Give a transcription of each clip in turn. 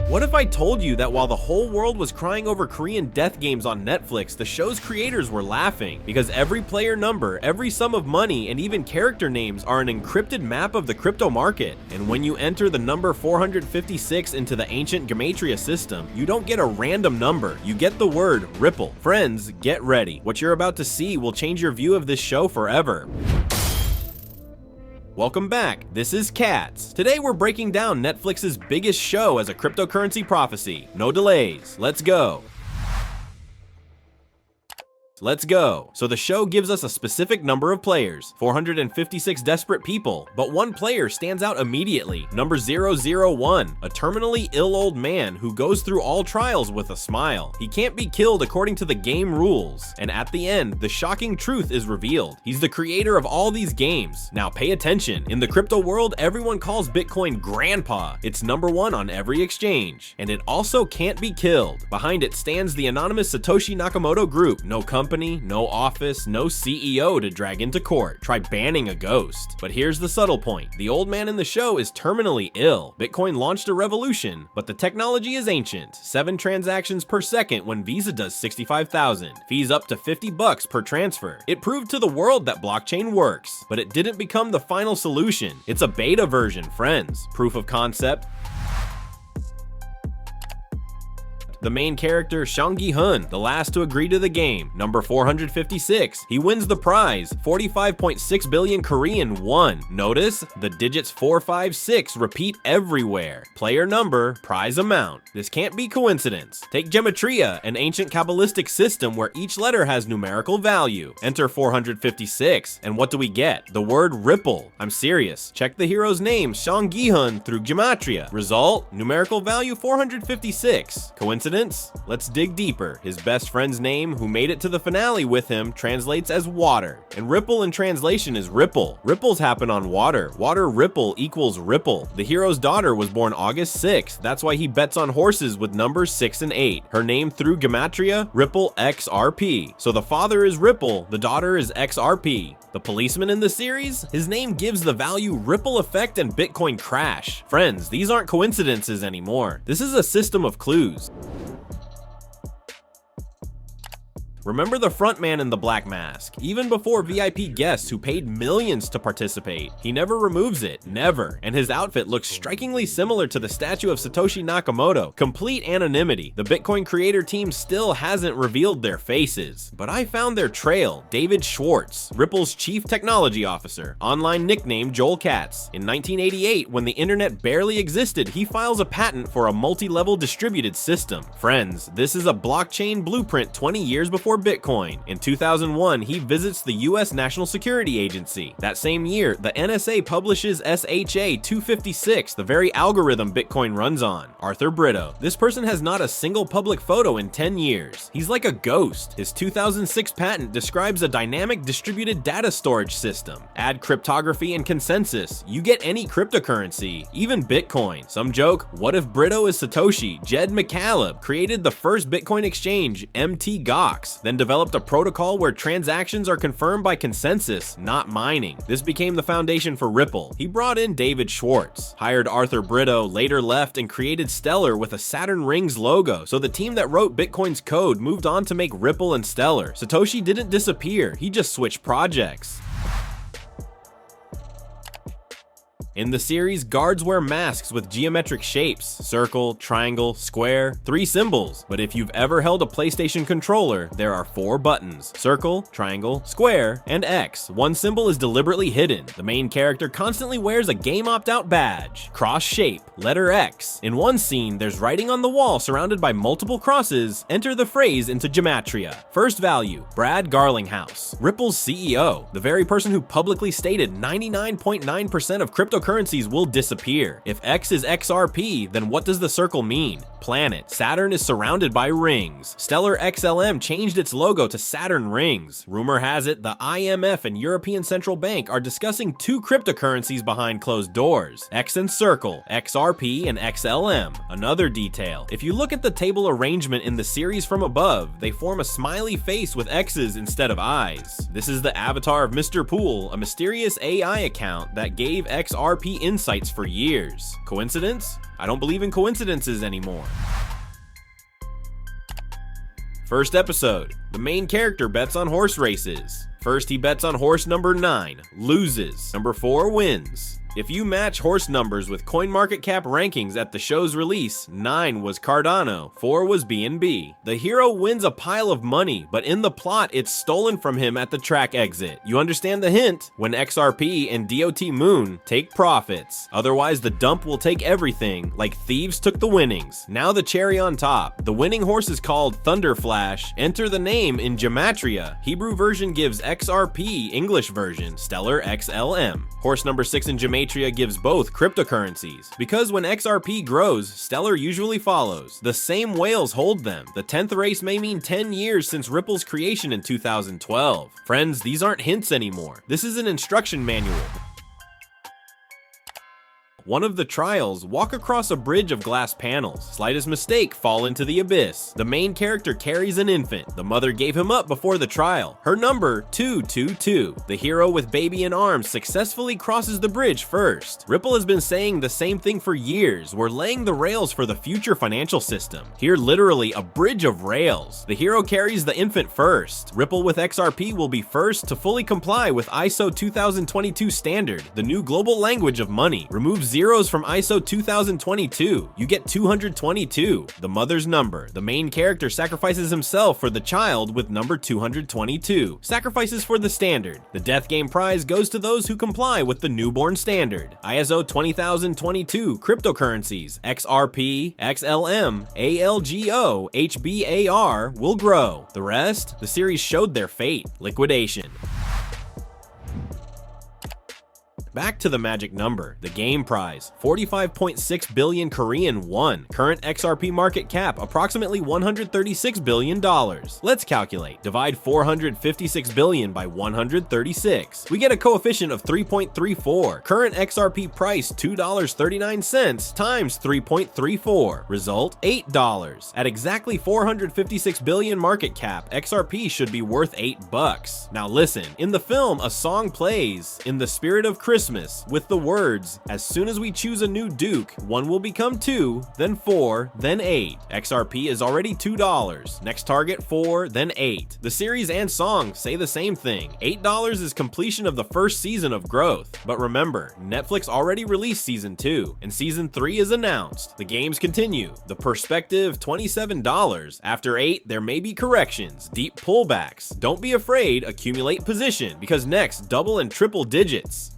What if I told you that while the whole world was crying over Korean death games on Netflix, the show's creators were laughing? Because every player number, every sum of money, and even character names are an encrypted map of the crypto market. And when you enter the number 456 into the ancient Gematria system, you don't get a random number, you get the word Ripple. Friends, get ready. What you're about to see will change your view of this show forever. Welcome back, this is Katz. Today we're breaking down Netflix's biggest show as a cryptocurrency prophecy. No delays, let's go. So the show gives us a specific number of players, 456 desperate people, but one player stands out immediately, number 001, a terminally ill old man who goes through all trials with a smile. He can't be killed according to the game rules, and at the end, the shocking truth is revealed. He's the creator of all these games. Now pay attention, in the crypto world, everyone calls Bitcoin Grandpa. It's number one on every exchange, and it also can't be killed. Behind it stands the anonymous Satoshi Nakamoto group, no company, no office, no CEO to drag into court. Try banning a ghost. But here's the subtle point. The old man in the show is terminally ill. Bitcoin launched a revolution, but the technology is ancient. 7 transactions per second when Visa does 65,000. Fees up to $50 per transfer. It proved to the world that blockchain works, but it didn't become the final solution. It's a beta version, friends. Proof of concept. The main character, Hun, the last to agree to the game, number 456. He wins the prize, 45.6 billion Korean won. Notice, the digits 456 repeat everywhere. Player number, prize amount. This can't be coincidence. Take Gematria, an ancient Kabbalistic system where each letter has numerical value. Enter 456, and what do we get? The word Ripple. I'm serious. Check the hero's name, Hun, through Gematria. Result, numerical value 456. Coincidence? Let's dig deeper. His best friend's name, who made it to the finale with him, translates as water. And Ripple in translation is ripple. Ripples happen on water. Water ripple equals ripple. The hero's daughter was born August 6th. That's why he bets on horses with numbers 6 and 8. Her name through Gematria, Ripple XRP. So the father is Ripple, the daughter is XRP. The policeman in the series? His name gives the value ripple effect and Bitcoin crash. Friends, these aren't coincidences anymore. This is a system of clues. Remember the front man in the black mask. Even before VIP guests who paid millions to participate, he never removes it, never. And his outfit looks strikingly similar to the statue of Satoshi Nakamoto. Complete anonymity. The Bitcoin creator team still hasn't revealed their faces. But I found their trail. David Schwartz, Ripple's chief technology officer, online nickname Joel Katz. In 1988, when the internet barely existed, he files a patent for a multi-level distributed system. Friends, this is a blockchain blueprint 20 years before Bitcoin. In 2001, he visits the US National Security Agency. That same year, the NSA publishes SHA 256, the very algorithm Bitcoin runs on. Arthur Brito. This person has not a single public photo in 10 years. He's like a ghost. His 2006 patent describes a dynamic distributed data storage system. Add cryptography and consensus. You get any cryptocurrency, even Bitcoin. Some joke, what if Brito is Satoshi? Jed McCaleb created the first Bitcoin exchange, MT Gox, then developed a protocol where transactions are confirmed by consensus, not mining. This became the foundation for Ripple. He brought in David Schwartz, hired Arthur Brito, later left and created Stellar with a Saturn Rings logo, so the team that wrote Bitcoin's code moved on to make Ripple and Stellar. Satoshi didn't disappear, he just switched projects. In the series, guards wear masks with geometric shapes, circle, triangle, square, 3 symbols. But if you've ever held a PlayStation controller, there are 4 buttons, circle, triangle, square, and X. One symbol is deliberately hidden. The main character constantly wears a game opt-out badge, cross shape, letter X. In one scene, there's writing on the wall surrounded by multiple crosses. Enter the phrase into Gematria. First value, Brad Garlinghouse, Ripple's CEO, the very person who publicly stated 99.9% of cryptocurrencies will disappear. If X is XRP, then what does the circle mean? Planet. Saturn is surrounded by rings. Stellar XLM changed its logo to Saturn Rings. Rumor has it the IMF and European Central Bank are discussing 2 cryptocurrencies behind closed doors, X and Circle, XRP and XLM. Another detail, if you look at the table arrangement in the series from above, they form a smiley face with X's instead of eyes. This is the avatar of Mr. Pool, a mysterious AI account that gave XRP XRP insights for years. Coincidence? I don't believe in coincidences anymore. First episode. The main character bets on horse races. First, he bets on horse number 9, loses. Number 4 wins. If you match horse numbers with CoinMarketCap rankings at the show's release, 9 was Cardano, 4 was BNB. The hero wins a pile of money, but in the plot, it's stolen from him at the track exit. You understand the hint? When XRP and DOT Moon take profits. Otherwise, the dump will take everything, like thieves took the winnings. Now the cherry on top. The winning horse is called Thunder Flash. Enter the name in Gematria. Hebrew version gives XRP, English version, Stellar XLM. Horse number 6 in Gematria gives both cryptocurrencies. Because when XRP grows, Stellar usually follows. The same whales hold them. The 10th race may mean 10 years since Ripple's creation in 2012. Friends, these aren't hints anymore. This is an instruction manual. One of the trials, walk across a bridge of glass panels. Slightest mistake, fall into the abyss. The main character carries an infant. The mother gave him up before the trial. Her number, 222. The hero with baby in arms successfully crosses the bridge first. Ripple has been saying the same thing for years. We're laying the rails for the future financial system. Here, literally, a bridge of rails. The hero carries the infant first. Ripple with XRP will be first to fully comply with ISO 2022 standard, the new global language of money. Remove zeros from ISO 2022. You get 222, the mother's number. The main character sacrifices himself for the child with number 222. Sacrifices for the standard. The death game prize goes to those who comply with the newborn standard. ISO 20022 cryptocurrencies, XRP, XLM, ALGO, HBAR will grow. The rest, the series showed their fate. Liquidation. Back to the magic number, the game prize, 45.6 billion Korean won. Current XRP market cap, approximately $136 billion. Let's calculate. Divide 456 billion by 136. We get a coefficient of 3.34. Current XRP price, $2.39 times 3.34. Result, $8. At exactly 456 billion market cap, XRP should be worth $8. Now listen, in the film, a song plays, "In the Spirit of Christmas," with the words, "As soon as we choose a new duke, 1 will become 2, then 4, then 8. XRP is already $2. Next target 4, then 8. The series and song say the same thing. $8 is completion of the first season of growth. But remember, Netflix already released season 2, and season 3 is announced. The games continue. The perspective, $27. After 8, there may be corrections, deep pullbacks. Don't be afraid, accumulate position, because next, double and triple digits.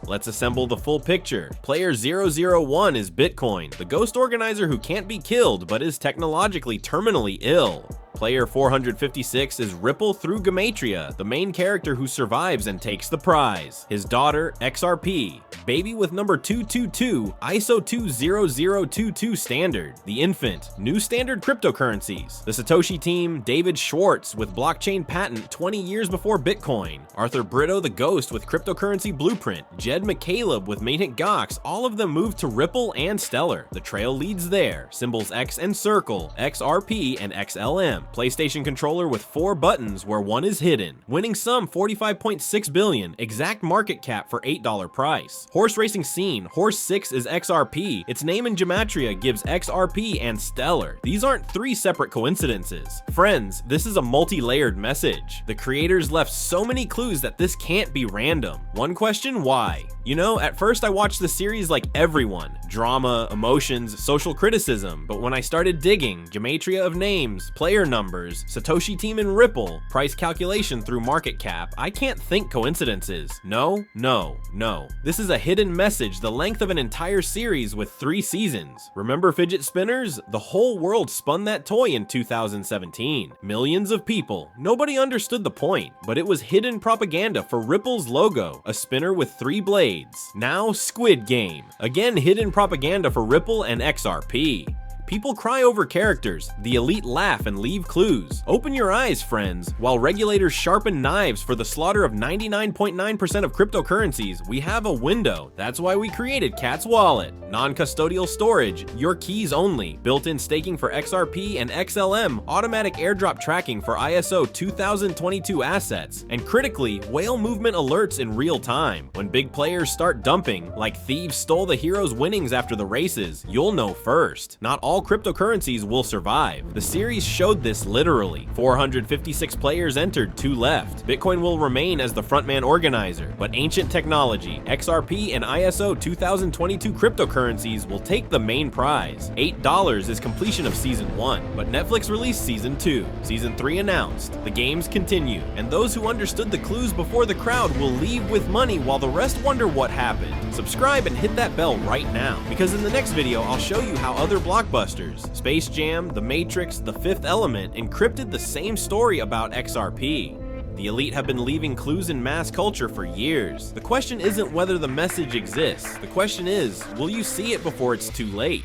Let's assemble the full picture. Player 001 is Bitcoin, the ghost organizer who can't be killed but is technologically terminally ill. Player 456 is Ripple through Gematria, the main character who survives and takes the prize. His daughter, XRP, baby with number 222, ISO 20022 standard. The infant, new standard cryptocurrencies. The Satoshi team, David Schwartz with blockchain patent 20 years before Bitcoin. Arthur Brito the ghost with cryptocurrency blueprint. Jed McCaleb with Maintent Gox, all of them moved to Ripple and Stellar. The trail leads there. Symbols X and Circle, XRP and XLM. PlayStation controller with 4 buttons where 1 is hidden. Winning sum 45.6 billion, exact market cap for $8 price. Horse racing scene, horse 6 is XRP. Its name in Gematria gives XRP and Stellar. These aren't 3 separate coincidences. Friends, this is a multi-layered message. The creators left so many clues that this can't be random. One question, why? You know, at first I watched the series like everyone. Drama, emotions, social criticism. But when I started digging, Gematria of names, player numbers, Satoshi team and Ripple, price calculation through market cap, I can't think coincidences. No, no, no. This is a hidden message the length of an entire series with 3 seasons. Remember fidget spinners? The whole world spun that toy in 2017. Millions of people. Nobody understood the point, but it was hidden propaganda for Ripple's logo, a spinner with 3 blades. Now, Squid Game. Again, hidden propaganda for Ripple and XRP. People cry over characters, the elite laugh and leave clues. Open your eyes, friends. While regulators sharpen knives for the slaughter of 99.9% of cryptocurrencies, we have a window. That's why we created Katz Wallet. Non-custodial storage, your keys only, built-in staking for XRP and XLM, automatic airdrop tracking for ISO 2022 assets, and critically, whale movement alerts in real time. When big players start dumping, like thieves stole the hero's winnings after the races, you'll know first. Not all cryptocurrencies will survive. The series showed this literally. 456 players entered, 2 left. Bitcoin will remain as the frontman organizer, but ancient technology, XRP and ISO 2022 cryptocurrencies will take the main prize. $8 is completion of Season 1, but Netflix released Season 2. Season 3 announced. The games continue, and those who understood the clues before the crowd will leave with money while the rest wonder what happened. Subscribe and hit that bell right now, because in the next video I'll show you how other blockbusters, Space Jam, The Matrix, The Fifth Element, encrypted the same story about XRP. The elite have been leaving clues in mass culture for years. The question isn't whether the message exists. The question is, will you see it before it's too late?